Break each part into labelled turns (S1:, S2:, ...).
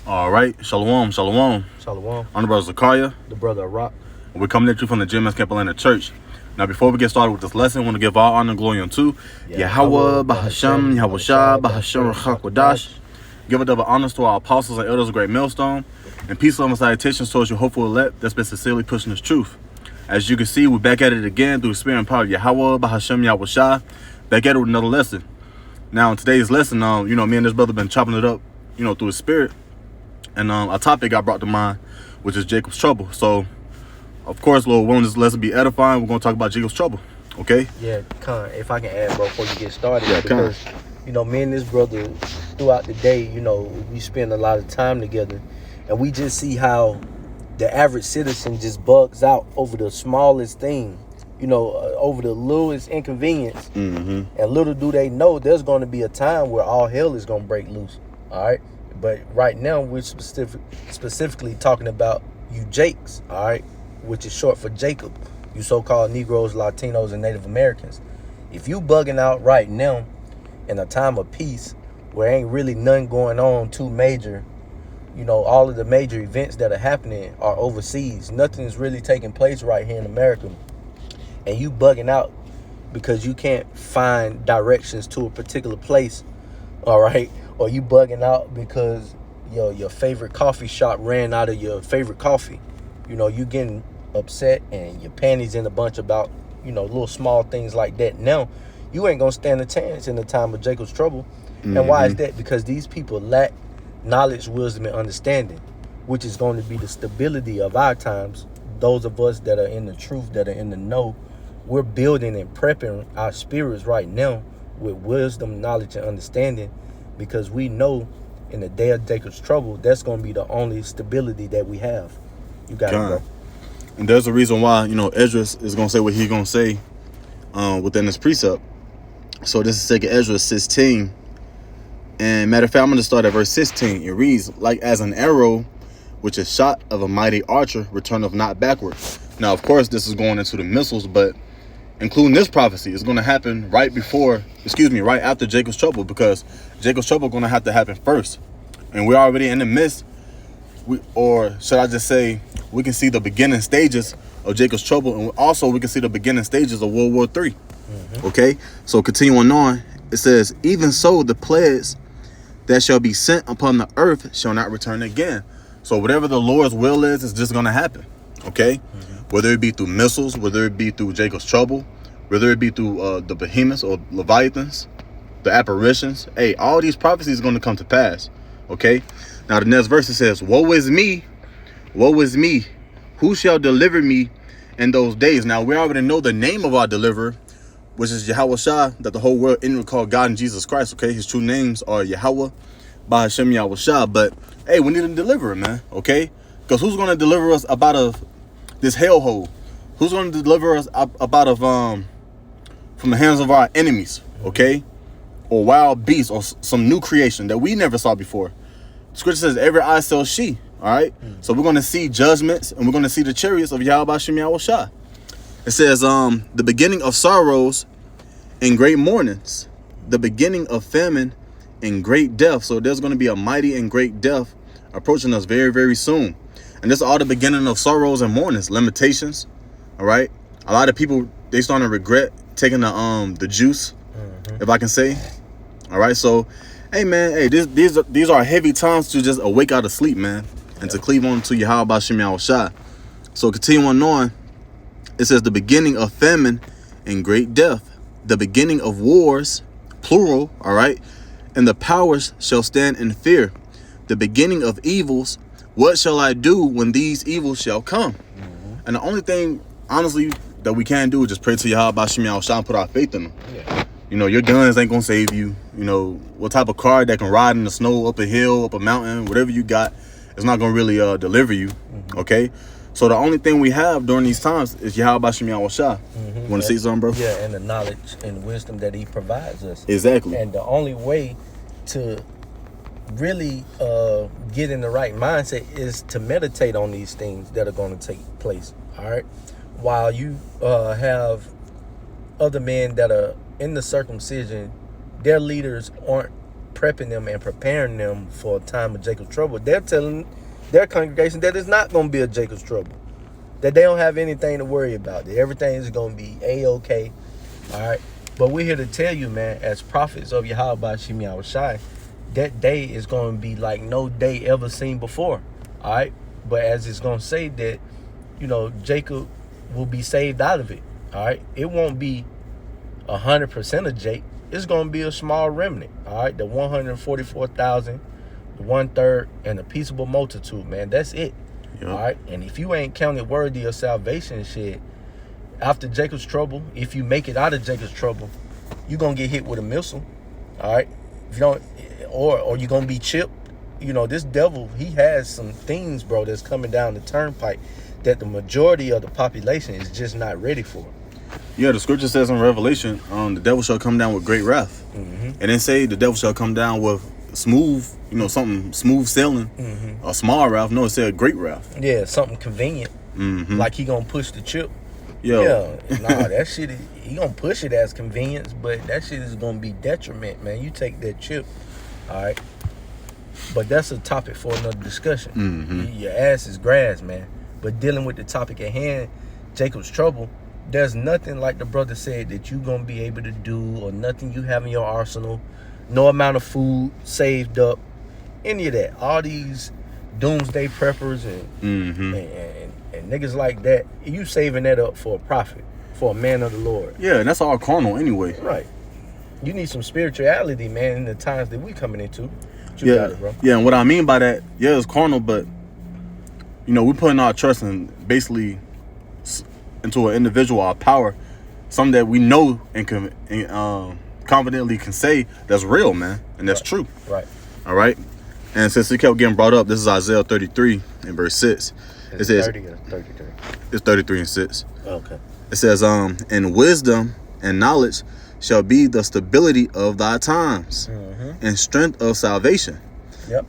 S1: All right, shalom, shalom.
S2: Shalom.
S1: I'm the brother Zakaria.
S2: The brother Rock.
S1: We're coming at you from the GMS Camp Atlanta Church. Now, before we get started with this lesson, I want to give all honor and glory unto Yahweh, Bahasham, Yahweh Shah, Bahasham, Rachakwadash. Give a double honors to our apostles and elders of Great Millstone, and peace, love, and salutations towards your hopeful elect that's been sincerely pushing this truth. As you can see, we're back at it again through the spirit and power of Yahweh, Bahasham, Yahweh Shah. Back at it with another lesson. Now, in today's lesson, me and this brother been chopping it up, through his spirit. And a topic I brought to mind, which is Jacob's trouble. So, of course, Lord willing, this lesson be edifying. We're going to talk about Jacob's trouble, okay?
S2: Yeah, Con, if I can add, bro, before you get started.
S1: Yeah,
S2: because, me and this brother, throughout the day, we spend a lot of time together. And we just see how the average citizen just bugs out over the smallest thing, over the littlest inconvenience.
S1: Mm-hmm.
S2: And little do they know, there's going to be a time where all hell is going to break loose, all right? But right now, we're specifically talking about you Jakes, all right, which is short for Jacob, you so-called Negroes, Latinos, and Native Americans. If you bugging out right now in a time of peace where ain't really nothing going on too major, all of the major events that are happening are overseas. Nothing's really taking place right here in America. And you bugging out because you can't find directions to a particular place, all right? Or you bugging out because your favorite coffee shop ran out of your favorite coffee. You getting upset and your panties in a bunch about, little small things like that. Now, you ain't going to stand a chance in the time of Jacob's trouble. Mm-hmm. And why is that? Because these people lack knowledge, wisdom, and understanding, which is going to be the stability of our times. Those of us that are in the truth, that are in the know, we're building and prepping our spirits right now with wisdom, knowledge, and understanding. Because we know in the day of Jacob's trouble, that's going to be the only stability that we have. You got it, bro.
S1: And there's a reason why, Esdras is going to say what he's going to say within this precept. So this is 2 Esdras 16. And matter of fact, I'm going to start at verse 16. It reads, like as an arrow, which is shot of a mighty archer, returneth not backward. Now, of course, this is going into the missiles, but including this prophecy is going to happen right after Jacob's trouble, because Jacob's trouble is going to have to happen first. And we're already in the midst, or should I just say, we can see the beginning stages of Jacob's trouble, and also we can see the beginning stages of World War III. Mm-hmm. Okay, so continuing on, it says, even so the plagues that shall be sent upon the earth shall not return again. So whatever the Lord's will is just going to happen. Okay, whether it be through missiles, whether it be through Jacob's trouble, whether it be through the behemoths or leviathans, the apparitions, all these prophecies are going to come to pass. Okay, now the next verse it says, woe is me, who shall deliver me in those days? Now we already know the name of our deliverer, which is Yahweh Shah, that the whole world inwardly call God and Jesus Christ. Okay, his true names are Yahweh, Bahasham, Yahweh Shah. But we need a deliverer, man. Okay, because who's going to deliver us out of this hellhole? Who's going to deliver us out of from the hands of our enemies? Okay, or wild beasts, or some new creation that we never saw before. Scripture says every eye shall see. All right, so we're going to see judgments, and we're going to see the chariots of Yahweh Shem Yahweh Shah. It says the beginning of sorrows and great mournings, the beginning of famine and great death. So there's going to be a mighty and great death approaching us very, very soon. And this is all the beginning of sorrows and mournings, limitations. All right. A lot of people, they starting to regret taking the juice, if I can say. All right. So, hey, man, these are heavy times to just awake out of sleep, man, and to cleave on to Yahweh Shem Yahweh Shah. So continuing on, it says the beginning of famine and great death, the beginning of wars, plural, all right, and the powers shall stand in fear, the beginning of evils. What shall I do when these evils shall come? Mm-hmm. And the only thing, honestly, that we can do is just pray to Yahweh Shem Yahweh Shah and put our faith in him. Yeah. Your guns ain't gonna save you. What type of car that can ride in the snow, up a hill, up a mountain, whatever you got, it's not gonna really deliver you. Mm-hmm. Okay. So the only thing we have during these times is Yahweh Shem Yahweh Shah. Mm-hmm. Want to say something, bro?
S2: Yeah, and the knowledge and wisdom that he provides us.
S1: Exactly.
S2: And the only way to really get in the right mindset is to meditate on these things that are going to take place. All right. While you have other men that are in the circumcision, their leaders aren't prepping them and preparing them for a time of Jacob's trouble, they're telling their congregation that it's not going to be a Jacob's trouble, that they don't have anything to worry about, that everything is going to be A-okay. All right. But we're here to tell you, man, as prophets of Yahweh Ba'ashem Yahushai, that day is going to be like no day ever seen before. All right. But as it's going to say that, you know, Jacob will be saved out of it. All right. It won't be 100% of Jake. It's going to be a small remnant. All right. The 144,000, the 1/3, and the peaceable multitude, man. That's it. Yep. All right. And if you ain't counted worthy of salvation and shit, after Jacob's trouble, if you make it out of Jacob's trouble, you're going to get hit with a missile. All right. If you don't, or you're going to be chipped. You know, this devil, he has some things, bro, that's coming down the turnpike that the majority of the population is just not ready for.
S1: Yeah, the scripture says in Revelation, the devil shall come down with great wrath. Mm-hmm. And then say the devil shall come down with smooth, you know, something smooth sailing, a small wrath. No, it said great wrath.
S2: Yeah, something convenient. Mm-hmm. Like he gonna push the chip.
S1: Yo.
S2: Yeah, nah, that shit, he gonna push it as convenience, but that shit is gonna be detriment, man. You take that chip, all right? But that's a topic for another discussion. Mm-hmm. Your ass is grass, man. But dealing with the topic at hand, Jacob's trouble, there's nothing, like the brother said, that you gonna be able to do, or nothing you have in your arsenal, no amount of food saved up, any of that. All these doomsday preppers and niggas like that, you saving that up for a prophet, for a man of the Lord.
S1: Yeah, and that's all carnal anyway.
S2: Right. You need some spirituality, man, in the times that we coming into. You got it, bro.
S1: Yeah, and what I mean by that, yeah, it's carnal, but you know, we're putting our trust in basically into an individual, our power, something that we know and confidently can say that's real, man, and that's true.
S2: Right.
S1: All right. And since it kept getting brought up, this is Isaiah 33 and verse 6.
S2: It says 30 or 33.
S1: It's 33 and 6.
S2: Okay.
S1: It says, and wisdom and knowledge shall be the stability of thy times, and strength of salvation.
S2: Yep.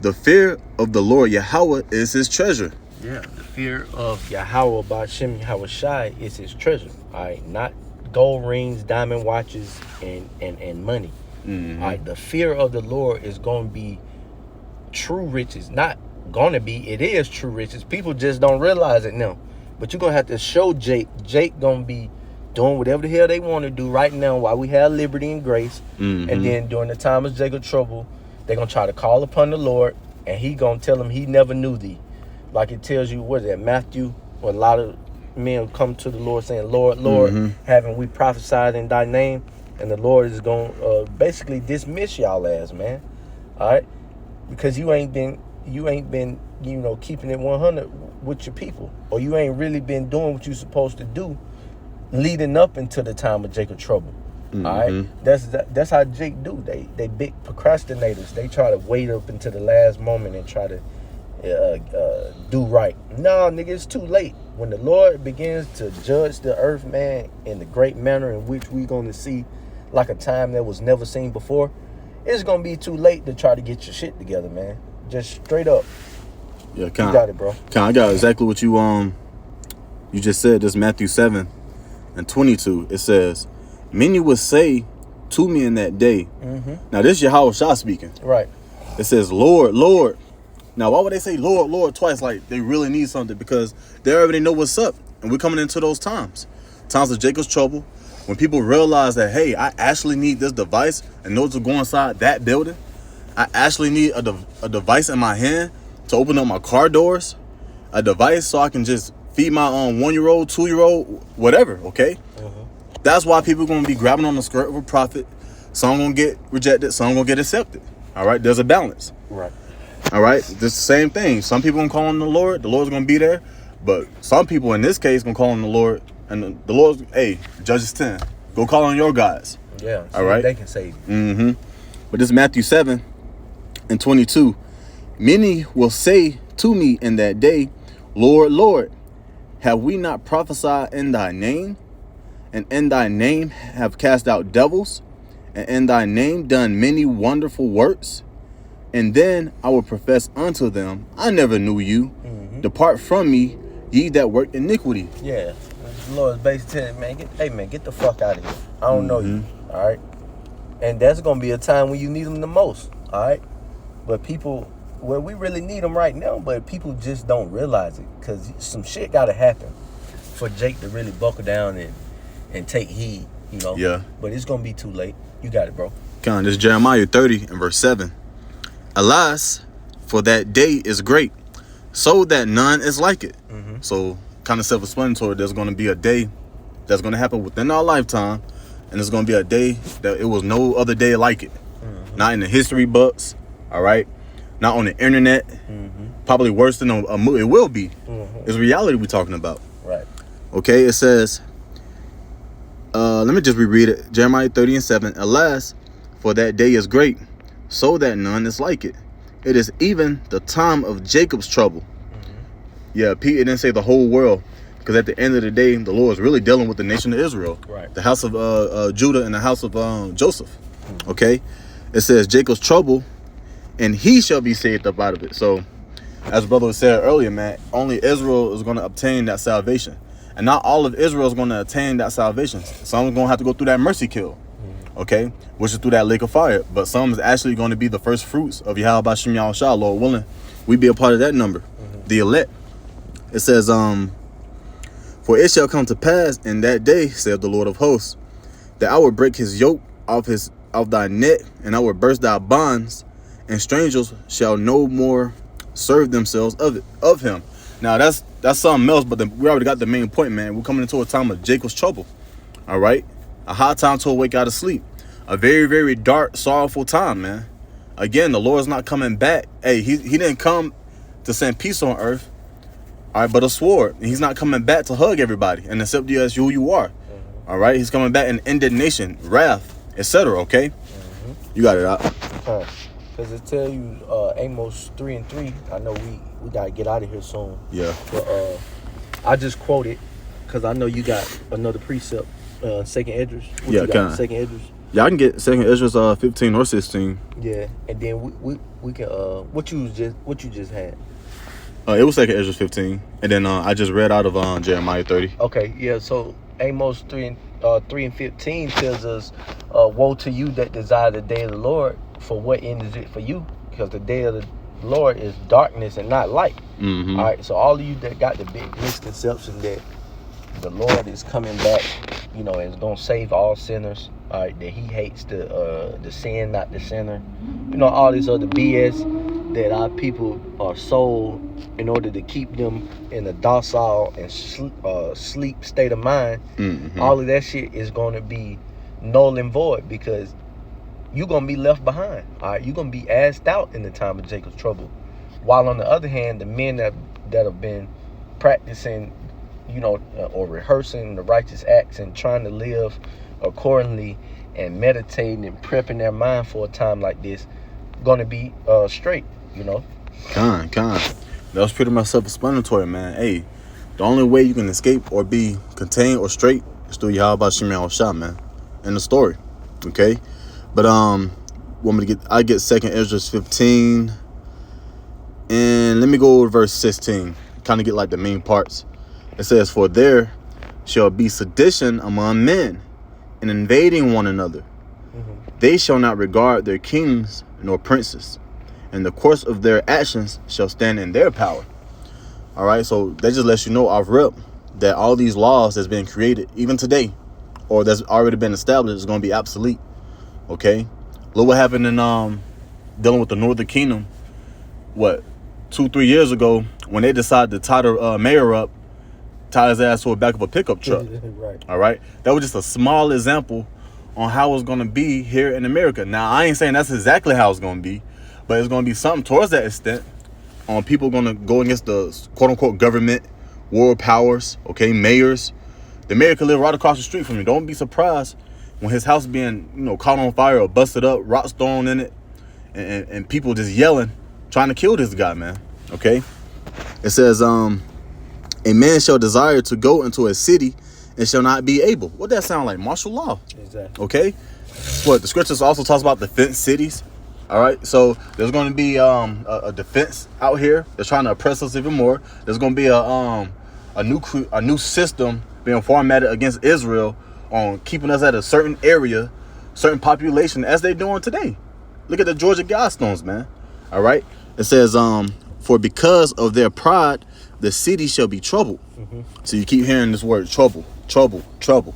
S1: The fear of the Lord Yahweh is his treasure.
S2: Yeah, the fear of Yahweh Ba'ashem Yahushai is his treasure. All right, not gold rings, diamond watches, and money. All right, the fear of the Lord is going to be true riches. Not going to be, it is true riches. People just don't realize it now. But you're going to have to show Jake. Jake going to be doing whatever the hell they want to do right now while we have liberty and grace. And then during the time of Jacob's trouble, they're going to try to call upon the Lord, and he going to tell them he never knew thee. Like it tells you, what is that, Matthew, where a lot of men come to the Lord saying, Lord, Lord, haven't we prophesied in thy name? And the Lord is going to basically dismiss y'all ass, man. All right? Because you ain't been, you know, keeping it 100 with your people. Or you ain't really been doing what you're supposed to do leading up into the time of Jacob's trouble. All right? That's how Jake do. They big procrastinators. They try to wait up until the last moment and try to do right. No, nigga, it's too late. When the Lord begins to judge the earth, man, in the great manner in which we're going to see like a time that was never seen before, it's going to be too late to try to get your shit together, man. Just straight up.
S1: Yeah,
S2: you got it, bro.
S1: I got exactly what you just said. This Matthew 7 and 22. It says, many will say to me in that day. Now this is Yahweh Shah speaking. Right. It says, Lord, Lord. Now, why would they say Lord, Lord twice? Like they really need something, because they already know what's up. And we're coming into those times of Jacob's trouble, when people realize that, hey, I actually need this device in order to go inside that building. I actually need a device in my hand to open up my car doors, a device so I can just feed my 1-year-old, 2-year-old, whatever, okay? That's why people are going to be grabbing on the skirt of a prophet. Some going to get rejected, some going to get accepted. All right, there's a balance. Right. All right, this the same thing. Some people gonna call on the Lord Lord's gonna be there, but some people in this case gonna call on the Lord, and the Lord's, hey, Judges 10, go call on your guys.
S2: Yeah, so all right, they can save you.
S1: But this Matthew 7 and 22, many will say to me in that day, Lord, Lord, have we not prophesied in thy name, and in thy name have cast out devils, and in thy name done many wonderful works? And then I will profess unto them, I never knew you. Depart from me, ye that work iniquity.
S2: Yeah. The Lord's basically telling, man, get the fuck out of here. I don't know you. All right? And that's gonna be a time when you need them the most. All right, but people, well, we really need them right now, but people just don't realize it because some shit gotta happen for Jake to really buckle down and take heed. You know.
S1: Yeah.
S2: But it's gonna be too late. You got it, bro.
S1: Come on, this is Jeremiah 30 and verse 7. Alas, for that day is great, so that none is like it. So, kind of self-explanatory. There's going to be a day that's going to happen within our lifetime, and it's going to be a day that it was no other day like it. Not in the history books, all right? Not on the internet. Probably worse than a movie. It will be. It's reality we're talking about.
S2: Right.
S1: Okay, it says, let me just reread it. Jeremiah 30 and 7. Alas, for that day is great, so that none is like it. It is even the time of Jacob's trouble. Yeah, Pete, it didn't say the whole world, because at the end of the day, the Lord is really dealing with the nation of Israel.
S2: Right.
S1: The house of Judah and the house of Joseph. Okay? It says Jacob's trouble, and he shall be saved up out of it. So, as brother said earlier, man, only Israel is going to obtain that salvation. And not all of Israel is going to attain that salvation. Some are going to have to go through that mercy kill. Okay? Which is through that lake of fire. But some is actually going to be the first fruits of Yahweh Bashim Yahushua, Lord willing. We be a part of that number. The elect. It says, for it shall come to pass in that day, saith the Lord of hosts, that I will break his yoke off thy neck, and I will burst thy bonds, and strangers shall no more serve themselves of him. Now that's something else, but we already got the main point, man. We're coming into a time of Jacob's trouble. All right, a hard time to awake out of sleep, a very, very dark, sorrowful time, man. Again, the Lord's not coming back. Hey, he didn't come to send peace on earth. All right, but a sword. And he's not coming back to hug everybody and accept you as who you are. All right, he's coming back in indignation, wrath, etc. Okay, you got it out.
S2: Because it tell you Amos 3 and 3. I know we gotta get out of here soon.
S1: Yeah.
S2: But I just quoted because I know you got another precept. Second Esdras.
S1: Yeah, kind of.
S2: Second Esdras.
S1: Yeah, I can get Second Esdras 15 or 16.
S2: Yeah, and then we can what you just had.
S1: It was Second Esdras 15, and then I just read out of Jeremiah 30.
S2: Okay, yeah. So Amos 3 and 15 tells us, "Woe to you that desire the day of the Lord. For what end is it for you? Because the day of the Lord is darkness and not light." All right. So all of you that got the big misconception that the Lord is coming back, you know, and is gonna save all sinners. All right, that He hates the sin, not the sinner. You know, all this other BS that our people are sold in order to keep them in a docile and sleep state of mind. All of that shit is going to be null and void because you're going to be left behind. All right, you're going to be asked out in the time of Jacob's trouble. While on the other hand, the men that have been practicing, you know, or rehearsing the righteous acts and trying to live accordingly and meditating and prepping their mind for a time like this, going to be straight, you know.
S1: Con. That was pretty much self-explanatory, man. Hey, the only way you can escape or be contained or straight is through Yahweh Bashim Yahushua, man. In the story, okay. But I get Second Esdras 15, and let me go over verse 16. Kind of get like the main parts. It says, "For there shall be sedition among men, and invading one another. They shall not regard their kings nor princes, and the course of their actions shall stand in their power." All right, so that just lets you know off rip that all these laws that's been created, even today, or that's already been established, is going to be obsolete. Okay, look what happened in dealing with the Northern Kingdom. What, 2-3 years ago, when they decided to tie the mayor up, tie his ass to the back of a pickup truck.
S2: Right.
S1: All right, that was just a small example on how it's going to be here in America. Now, I ain't saying that's exactly how it's going to be, but it's going to be something towards that extent. People going to go against the quote-unquote government, world powers, okay, mayors. The mayor could live right across the street from you. Don't be surprised when his house being, you know, caught on fire or busted up, rocks thrown in it, and people just yelling, trying to kill this guy, man, okay? It says, a man shall desire to go into a city and shall not be able. What that sound like? Martial law.
S2: Exactly.
S1: Okay? What the scriptures also talks about defense cities. All right, so there's going to be a defense out here that's trying to oppress us even more. There's going to be a new system being formatted against Israel on keeping us at a certain area certain population as they doing today. Look at the Georgia Guidestones, man. All right. It says, for because of their pride, the city shall be troubled. So you keep hearing this word trouble, trouble, trouble,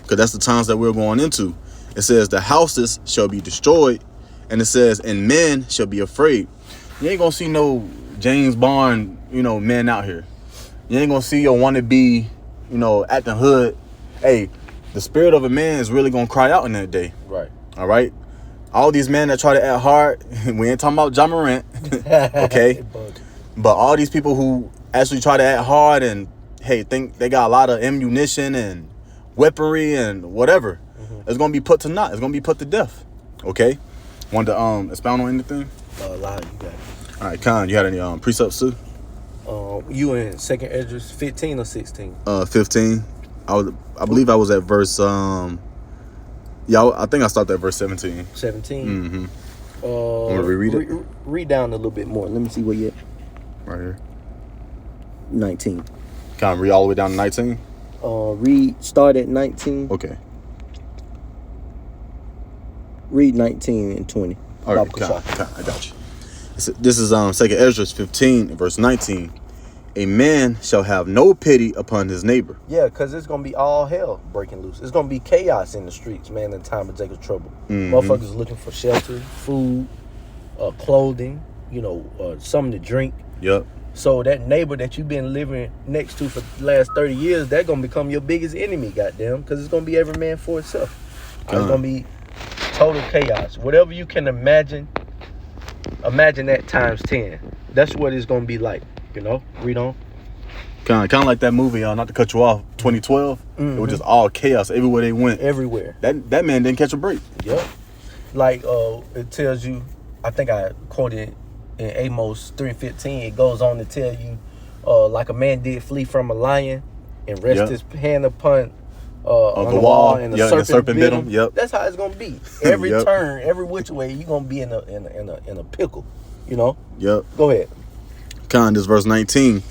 S1: because that's the times that we're going into. It says the houses shall be destroyed, and it says, and men shall be afraid. You ain't gonna see no James Bond, men out here. You ain't gonna see your wannabe, acting hood. Hey, the spirit of a man is really gonna cry out in that day.
S2: Right.
S1: All right. All these men that try to act hard, we ain't talking about John Morant, okay? But all these people who actually try to act hard and, hey, think they got a lot of ammunition and weaponry and whatever, it's going to be put to naught. It's going to be put to death, okay? Want to expound on anything?
S2: Lie, you got it.
S1: All right, Con, you had any precepts too?
S2: You in 2nd Esdras 15 or 16?
S1: 15. I believe I was at verse... I think I stopped at verse 17.
S2: 17?
S1: Mm-hmm. Want to reread it?
S2: Read down a little bit more. Let me see where you at.
S1: Right here.
S2: 19.
S1: Can I read all the way down to 19?
S2: Start at 19.
S1: Okay.
S2: Read 19 and 20.
S1: All right, I got you. This is 2nd Esdras 15, verse 19. A man shall have no pity upon his neighbor.
S2: Yeah, because it's going to be all hell breaking loose. It's going to be chaos in the streets, man, in time of Jacob's trouble. Motherfuckers looking for shelter, food, clothing, something to drink.
S1: Yep.
S2: So that neighbor that you've been living next to for the last 30 years, they're going to become your biggest enemy, goddamn, because it's going to be every man for itself. It's going to be total chaos. Whatever you can imagine that times 10. That's what it's going to be like. Read on.
S1: Kind of like that movie, not to cut you off, 2012. It was just all chaos everywhere they went.
S2: Everywhere.
S1: That man didn't catch a break.
S2: Yep. Like it tells you, I think I quoted in Amos 3:15. It goes on to tell you, like a man did flee from a lion and rest his hand upon on the wall, and the serpent bit him.
S1: Yep.
S2: That's how it's gonna be. Every turn, every which way, you're gonna be in a pickle.
S1: Yep.
S2: Go ahead.
S1: This verse 19.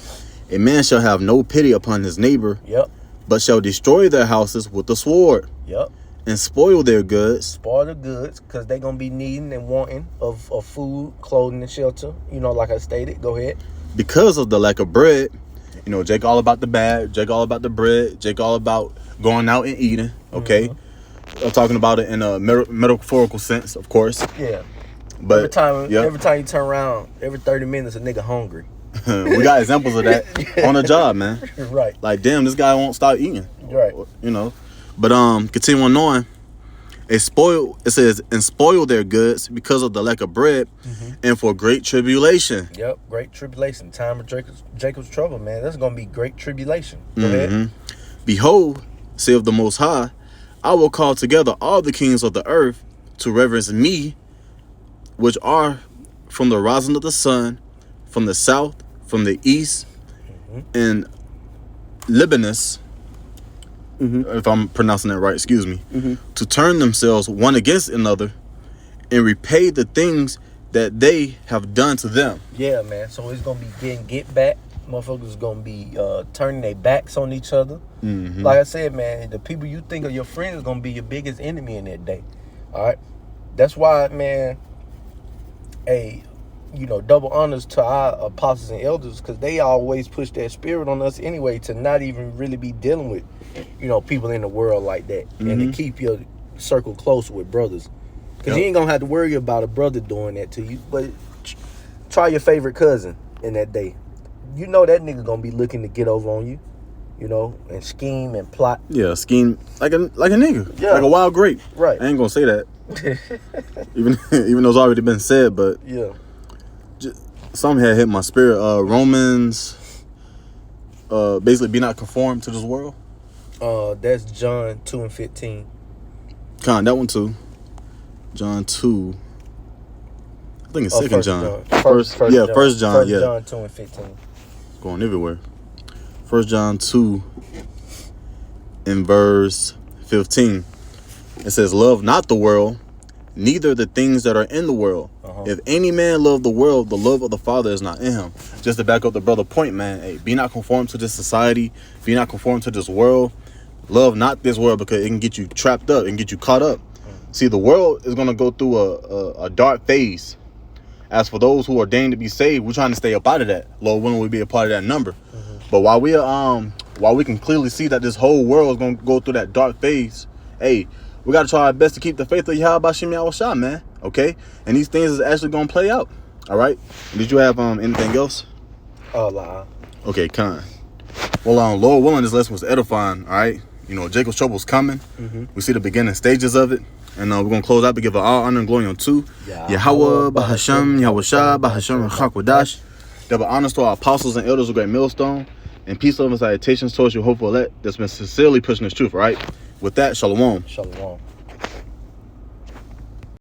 S1: A man shall have no pity upon his neighbor.
S2: Yep.
S1: But shall destroy their houses with the sword.
S2: Yep.
S1: And spoil their goods.
S2: Spoil the goods, because they're going to be needing and wanting of food, clothing, and shelter. Like I stated. Go ahead.
S1: Because of the lack of bread. Jake all about the bag. Jake all about the bread. Jake all about going out and eating. Okay. I'm talking about it in a metaphorical sense, of course.
S2: Yeah.
S1: But
S2: every time you turn around, every 30 minutes, a nigga hungry.
S1: We got examples of that on the job, man.
S2: Right.
S1: Like, damn, this guy won't stop eating.
S2: Right.
S1: But continuing on, it says, and spoil their goods because of the lack of bread and for great tribulation.
S2: Yep, great tribulation. Time of Jacob's trouble, man. That's gonna be great tribulation. Go ahead.
S1: Behold, saith the Most High, I will call together all the kings of the earth to reverence me, which are from the rising of the sun, from the south, from the east, and Libanus, if I'm pronouncing that right, excuse me, to turn themselves one against another and repay the things that they have done to them.
S2: Yeah, man. So it's going to be getting get back. Motherfuckers is going to be turning their backs on each other. Like I said, man, the people you think are your friends is going to be your biggest enemy in that day. All right? That's why, man, double honors to our apostles and elders, because they always push that spirit on us anyway, to not even really be dealing with, people in the world like that, and to keep your circle close with brothers, because you ain't gonna have to worry about a brother doing that to you. But try your favorite cousin in that day. That nigga gonna be looking to get over on you, and scheme and plot.
S1: Yeah, scheme like a nigga, like a wild grape.
S2: Right.
S1: I ain't gonna say that, even though it's already been said, but
S2: yeah.
S1: Something had hit my spirit. Romans, basically, be not conformed to this world.
S2: That's John 2:15.
S1: That one too. John 2. I think it's 2nd John.
S2: First John.
S1: 1 John. Yeah.
S2: John 2:15.
S1: Going everywhere. 1 John 2 in verse 15. It says, "Love not the world, neither the things that are in the world. If any man love the world, the love of the Father is not in him." Just to back up the brother point, man. Hey, be not conformed to this society. Be not conformed to this world. Love not this world, because it can get you trapped up and get you caught up. See, the world is gonna go through a dark phase. As for those who are ordained to be saved, we're trying to stay up out of that. Lord willing, we be a part of that number. But while we can clearly see that this whole world is gonna go through that dark phase, hey, we gotta try our best to keep the faith of Yahweh B'Shem Yahushua, man. Okay, and these things is actually gonna play out. All right. Did you have anything else?
S2: Allah.
S1: Okay, kind. Well, Lord willing, this lesson was edifying. All right. You know, Jacob's trouble's coming. We see the beginning stages of it. And we're going to close out to give all honor and glory unto Yahweh, Bahashem, Yahushua, Bahashem, Chakwadash. Double honors to our apostles and elders of Great Millstone. And peace, love, and salutations towards your hopeful elect that's been sincerely pushing this truth, right? With that, shalom.
S2: Shalom.